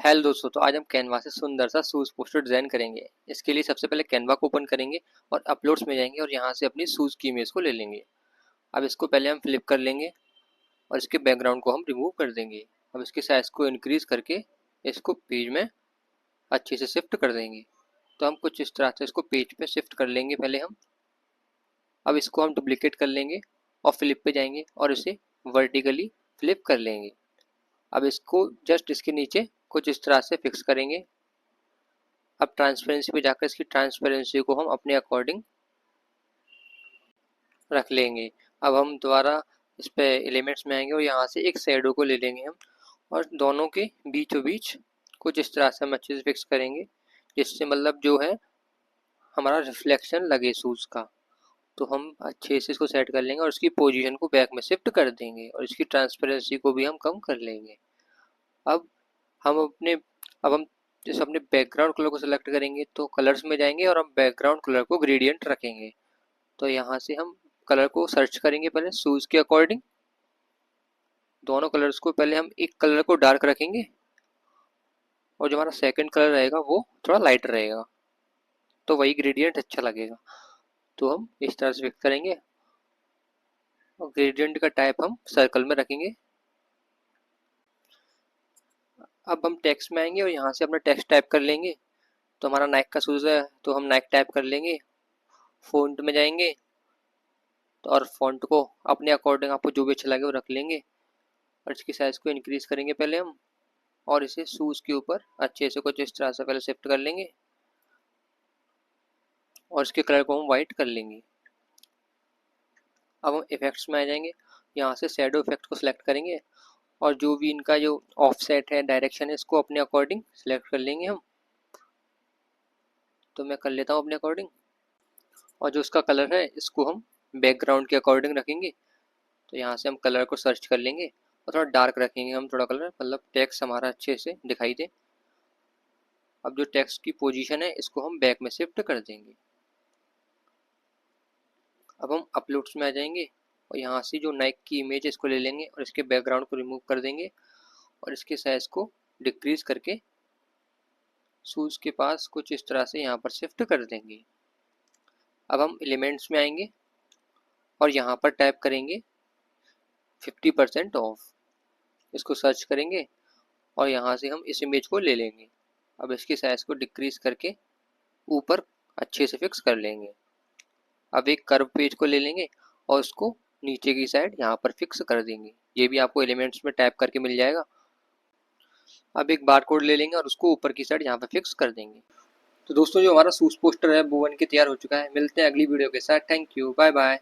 Hello दोस्तों, तो आज हम कैनवा से सुंदर सा शूज़ पोस्टर डिज़ाइन करेंगे। इसके लिए सबसे पहले कैनवा को ओपन करेंगे और अपलोड्स में जाएंगे और यहाँ से अपनी शूज़ की इमेज को ले लेंगे। अब इसको पहले हम फ्लिप कर लेंगे और इसके बैकग्राउंड को हम रिमूव कर देंगे। अब इसके साइज़ को इंक्रीज़ करके इसको पेज में अच्छे से शिफ्ट कर देंगे। तो हम कुछ इस तरह से इसको पेज पे शिफ्ट कर लेंगे पहले हम। अब इसको हम डुप्लीकेट कर लेंगे और फ्लिप पे जाएंगे और इसे वर्टिकली फ्लिप कर लेंगे। अब इसको जस्ट इसके नीचे कुछ इस तरह से फिक्स करेंगे। अब ट्रांसपेरेंसी पे जाकर इसकी ट्रांसपेरेंसी को हम अपने अकॉर्डिंग रख लेंगे। अब हम दोबारा इस पे एलिमेंट्स में आएंगे और यहाँ से एक शैडो को ले लेंगे हम और दोनों के बीचों बीच कुछ इस तरह से हम अच्छे से फिक्स करेंगे, जिससे मतलब जो है हमारा रिफ्लेक्शन लगे शूज़ का। तो हम अच्छे से इसको सेट कर लेंगे और इसकी पोजीशन को बैक में शिफ्ट कर देंगे और इसकी ट्रांसपेरेंसी को भी हम कम कर लेंगे। अब हम अपने अब हम जैसे अपने बैकग्राउंड कलर को सिलेक्ट करेंगे तो कलर्स में जाएंगे और हम बैकग्राउंड कलर को ग्रेडियंट रखेंगे। तो यहाँ से हम कलर को सर्च करेंगे पहले शूज़ के अकॉर्डिंग। दोनों कलर्स को पहले हम एक कलर को डार्क रखेंगे और जो हमारा सेकंड कलर रहेगा वो थोड़ा लाइट रहेगा, तो वही ग्रेडियंट अच्छा लगेगा। तो हम इस तरह से फिक्स करेंगे और ग्रेडियंट का टाइप हम सर्कल में रखेंगे। अब हम टेक्स्ट में आएंगे और यहाँ से अपना टेक्स्ट टाइप कर लेंगे। तो हमारा नाइक का शूज़ है तो हम नाइक टाइप कर लेंगे। फ़ॉन्ट में जाएंगे तो और फ़ॉन्ट को अपने अकॉर्डिंग आपको जो भी अच्छा लगे वो रख लेंगे और इसकी साइज़ को इंक्रीज़ करेंगे पहले हम और इसे शूज़ के ऊपर अच्छे से कुछ इस तरह से पहले शिफ्ट कर लेंगे और इसके कलर को हम वाइट कर लेंगे। अब हम इफेक्ट्स में आ जाएंगे, यहाँ से शैडो इफेक्ट को सिलेक्ट करेंगे और जो भी इनका जो ऑफसेट है, डायरेक्शन है, इसको अपने अकॉर्डिंग सिलेक्ट कर लेंगे हम। तो मैं कर लेता हूँ अपने अकॉर्डिंग और जो इसका कलर है इसको हम बैकग्राउंड के अकॉर्डिंग रखेंगे। तो यहाँ से हम कलर को सर्च कर लेंगे और थोड़ा डार्क रखेंगे हम, थोड़ा कलर मतलब टेक्स्ट हमारा अच्छे से दिखाई दे। अब जो टेक्स्ट की पोजीशन है इसको हम बैक में शिफ्ट कर देंगे। अब हम अपलोड्स में आ जाएंगे और यहाँ से जो नाइक की इमेज है इसको ले लेंगे और इसके बैकग्राउंड को रिमूव कर देंगे और इसके साइज को डिक्रीज करके शूज़ के पास कुछ इस तरह से यहाँ पर शिफ्ट कर देंगे। अब हम एलिमेंट्स में आएंगे और यहाँ पर टाइप करेंगे 50% ऑफ। इसको सर्च करेंगे और यहाँ से हम इस इमेज को ले लेंगे। अब इसकी साइज को डिक्रीज करके ऊपर अच्छे से फिक्स कर लेंगे। अब एक कर्व पेज को ले लेंगे और उसको नीचे की साइड यहाँ पर फिक्स कर देंगे। ये भी आपको एलिमेंट्स में टाइप करके मिल जाएगा। अब एक बार कोड ले लेंगे और उसको ऊपर की साइड यहाँ पर फिक्स कर देंगे। तो दोस्तों, जो हमारा शूज़ पोस्टर है वो बन के तैयार हो चुका है। मिलते हैं अगली वीडियो के साथ। Thank you, bye bye.